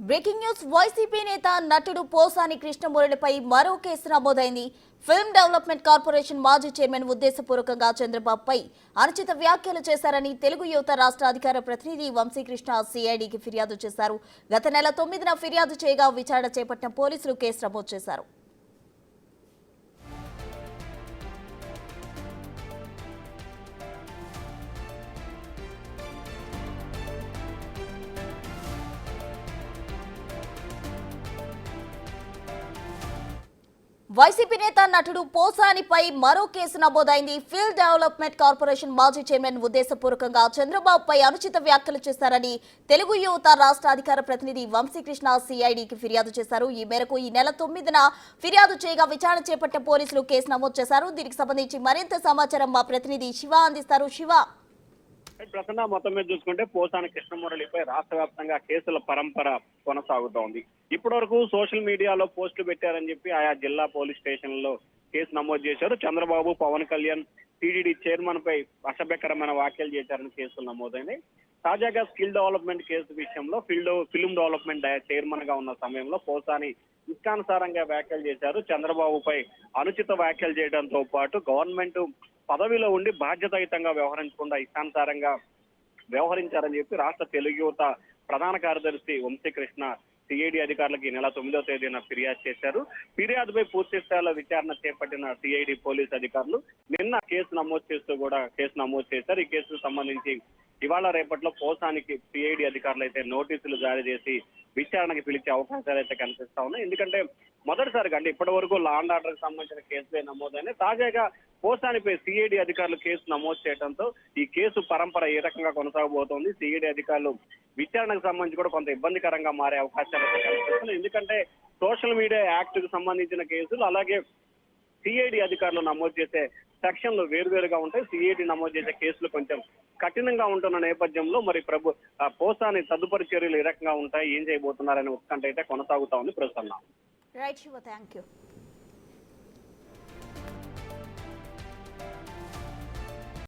Breaking news YCP నేత నటుడు పోసాని కృష్ణమురళిపై మరో కేసు నమోదైంది. ఫిల్మ్ డెవలప్మెంట్ కార్పొరేషన్ మాజీ చైర్మన్ ఉద్దేశపూర్వకంగా చంద్రబాబుపై అనుచిత వ్యాఖ్యలు చేశారని తెలుగు యువత రాష్ట్ర అధికార ప్రతినిధి వంశీకృష్ణ సిఐడికి ఫిర్యాదు చేశారు. గత నెల 9న ఫిర్యాదు చేయగా విచారణ చేపట్టిన పోలీసులు కేసు నమోదు చేశారు. వైసీపీ నేత నటుడు పోసానిపై మరో కేసు నమోదైంది. ఫిల్మ్ డెవలప్మెంట్ కార్పొరేషన్ మాజీ చైర్మన్ ఉద్దేశపూర్వకంగా చంద్రబాబుపై అనుచిత వ్యాఖ్యలు చేశారని తెలుగు యువత రాష్ట్ర అధికార ప్రతినిధి వంశీకృష్ణ సిఐడికి ఫిర్యాదు చేశారు. ఈ మేరకు ఈ నెల 9న ఫిర్యాదు చేయగా విచారణ చేపట్టిన పోలీసులు కేసు నమోదు చేశారు. దీనికి సంబంధించి మరింత సమాచారం మా ప్రతినిధి శివ అందిస్తారు. శివ, ప్రసన్న, మొత్తం మీద చూసుకుంటే పోసాని కృష్ణమురళిపై రాష్ట్ర వ్యాప్తంగా కేసుల పరంపర కొనసాగుతోంది. ఇప్పటి వరకు సోషల్ మీడియాలో పోస్టులు పెట్టారని చెప్పి ఆయా జిల్లా పోలీస్ స్టేషన్లలో కేసు నమోదు చేశారు. చంద్రబాబు, పవన్ కళ్యాణ్, టీటీడీ చైర్మన్ పై అసభ్యకరమైన వ్యాఖ్యలు చేశారని కేసులు నమోదైనాయి. తాజాగా స్కిల్ డెవలప్మెంట్ కేసు విషయంలో ఫిల్మ్ డెవలప్మెంట్ చైర్మన్ గా ఉన్న సమయంలో పోసాని ఇష్టానుసారంగా వ్యాఖ్యలు చేశారు. చంద్రబాబుపై అనుచిత వ్యాఖ్యలు చేయడంతో పాటు గవర్నమెంట్ పదవిలో ఉండి బాధ్యతాయుతంగా వ్యవహరించకుండా ఇష్టానుసారంగా వ్యవహరించారని చెప్పి రాష్ట్ర తెలుగు యువత ప్రధాన కార్యదర్శి వంశీకృష్ణ సిఐడి అధికారులకు ఈ నెల 9వ తేదీన ఫిర్యాదు చేశారు. ఫిర్యాదుపై పూర్తి స్థాయిలో విచారణ చేపట్టిన సిఐడి పోలీసు అధికారులు నిన్న కేసు నమోదు చేశారు. ఈ కేసుకు సంబంధించి ఇవాళ రేపట్లో పోసానికి సిఐడి అధికారులు అయితే నోటీసులు జారీ చేసి విచారణకు పిలిచే అవకాశాలు అయితే కనిపిస్తా ఉన్నాయి. ఎందుకంటే మొదటిసారిగా అంటే ఇప్పటి వరకు లా అండ్ ఆర్డర్ కి సంబంధించిన కేసులే నమోదైన తాజాగా పోసానిపై సిఐడి అధికారులు కేసు నమోదు చేయడంతో ఈ కేసు పరంపర ఏ రకంగా కొనసాగబోతోంది. సిఐడి అధికారులు విచారణకు సంబంధించి కూడా కొంత ఇబ్బందికరంగా మారే అవకాశాలు అయితే కనిపిస్తున్నాయి. ఎందుకంటే సోషల్ మీడియా యాక్ట్ కు సంబంధించిన కేసులు అలాగే సిఐడి అధికారులు నమోదు చేసే సెక్షన్లు వేరువేరుగా ఉంటాయి. సిఐడి నమోదు చేసే కేసులు కొంచెం కఠినంగా ఉంటున్న నేపథ్యంలో మరి పోసాని తదుపరి చర్యలు ఏ రకంగా ఉంటాయి, ఏం చేయబోతున్నారనే ఉత్కంఠ అయితే కొనసాగుతా ఉంది. ప్రస్తుతం రైట్ శివ, థ్యాంక్ యూ.